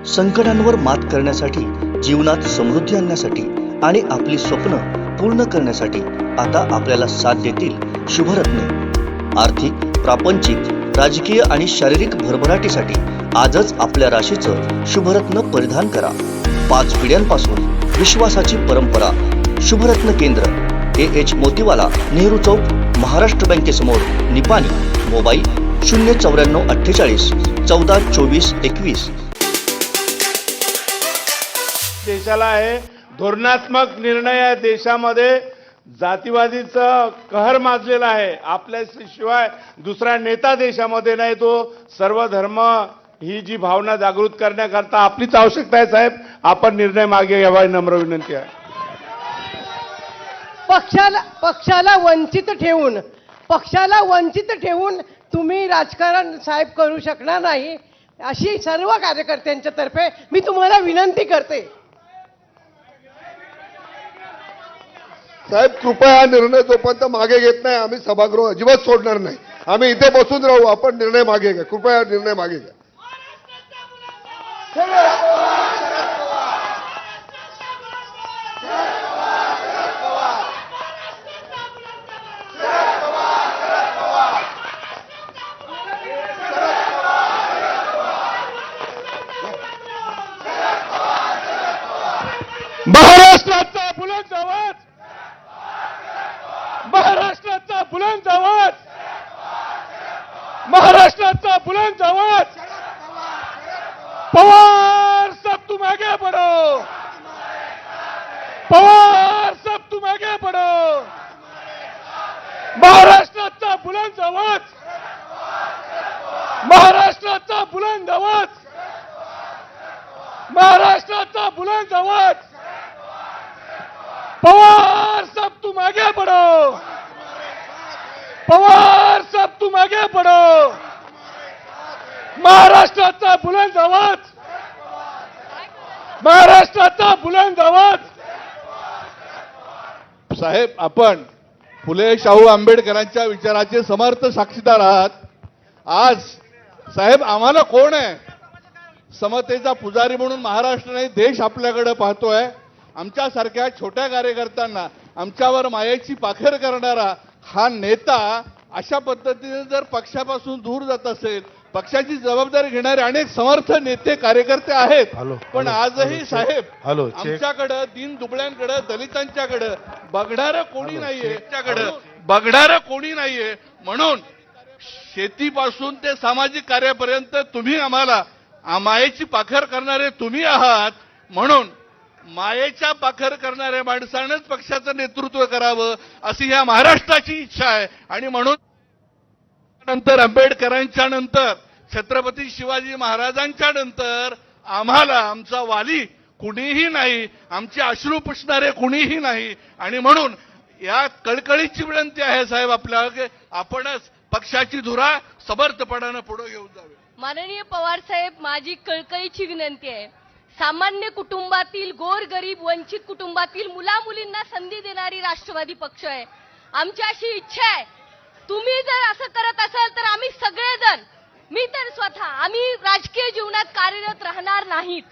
संकटांवर मात करण्यासाठी, जीवनात समृद्धी आणण्यासाठी आणि आपली स्वप्न पूर्ण करण्यासाठी आता आपल्याला साथ देतील शुभरत्न। आर्थिक, प्रापंचिक, राजकीय आणि शारीरिक भरभराटीसाठी आजच आपल्या राशीचं शुभरत्न परिधान करा। 5 पिढ्यांपासून विश्वासाची परंपरा। शुभरत्न केंद्र AH मोतीवाला, नेहरू चौक, महाराष्ट्र बँकेसमोर, निपाणी। मोबाईल 09448 14 24 21। देशाला आहे धोरणात्मक निर्णय आहे। देशामध्ये जातीवादीचा कहर माजलेला आहे। आपल्याशिवाय दुसरा नेता देशामध्ये नाही। तो सर्व धर्म ही जी भावना जागृत करण्याकरता आपलीच आवश्यकता आहे। साहेब, आपण निर्णय मागे घ्यावा, नम्र विनंती आहे। पक्षाला वंचित ठेवून तुम्ही राजकारण साहेब करू शकणार नाही, अशी सर्व कार्यकर्त्यांच्या तर्फे मी तुम्हाला विनंती करते। साहेब, कृपया हा निर्णय जोपर्यंत मागे घेत नाही आम्ही सभागृह अजिबात सोडणार नाही। आम्ही इथे बसून राहू। आपण निर्णय मागे घ्या, कृपया हा निर्णय मागे घ्या। महाराष्ट्राचा बुलंद आवाज, महाराष्ट्राचा बुलंद आवाज, महाराष्ट्राचा बुलंद आवाज। पवार सब तुम आगे बढ़ो, पवार सब तुम आगे बढ़ो। महाराष्ट्राचा बुलंद आवाज, महाराष्ट्राचा बुलंद आवाज, महाराष्ट्राचा बुलंद आवाज। पवार सब तुम आगे बढ़ो, पवार सब तुम आगे बढ़ो। महाराष्ट्राचा बुलंद आवाज, महाराष्ट्राचा बुलंद आवाज। साहेब, आपण फुले शाहू आंबेडकरांच्या विचाराचे समर्थ साक्षीदार आहात। आज साहेब, आम्हाला कोण आहे? समतेचा पुजारी म्हणून महाराष्ट्र नाही देश आपल्याकडे पाहतोय। आमच्यासारख्या छोट्या कार्यकर्त्यांना, आमच्यावर मायेची पाखर करणारा हा नेता अशा पद्धतीने जर पक्षापासून दूर जात असेल, पक्षाची जबाबदारी घेणारे अनेक समर्थ नेते कार्यकर्ते आहेत, पण आजही साहेब आमच्याकडे, दीन दुबळ्यांकडे, दलितांच्याकडे बघणारं कोणी नाहीये। म्हणून शेतीपासून ते सामाजिक कार्यापर्यंत तुम्ही आम्हाला मायेची पाखर करणारे तुम्ही आहात। म्हणून मायेच्या पाखर करणाऱ्या माणसानंच पक्षाचं नेतृत्व करावं अशी ह्या महाराष्ट्राची इच्छा आहे। आणि म्हणून नंतर आंबेडकरांच्या नंतर, छत्रपती शिवाजी महाराजांच्या नंतर आम्हाला आमचा वाली कुणीही नाही, आमचे अश्रू पुसणारे कुणीही नाही। आणि म्हणून या कळकळीची विनंती आहे साहेब आपल्याला की आपणच पक्षाची धुरा समर्थपणानं पुढे घेऊन जावी। माननीय पवार साहेब, माझी कळकळीची विनंती आहे। सामान्य कुटुंबातील, गोरगरीब, वंचित कुटुंबातील मुलामुलींना संधी देणारी राष्ट्रवादी पक्ष आहे। आमची अशी इच्छा आहे, तुम्ही जर असं करत असाल तर आम्ही सगळेजण, मी तर स्वतः, आम्ही राजकीय जीवनात कार्यरत राहणार नाहीत।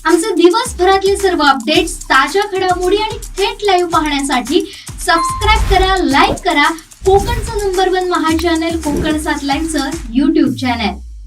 आमचे दिवसभरातले सर्व अपडेट्स, ताज्या घडामोडी आणि थेट लाईव्ह पाहण्यासाठी सबस्क्राईब करा, लाईक करा कोकणचं नंबर 1 महा चॅनल कोकण 7 लाईव्हचं YouTube चॅनल।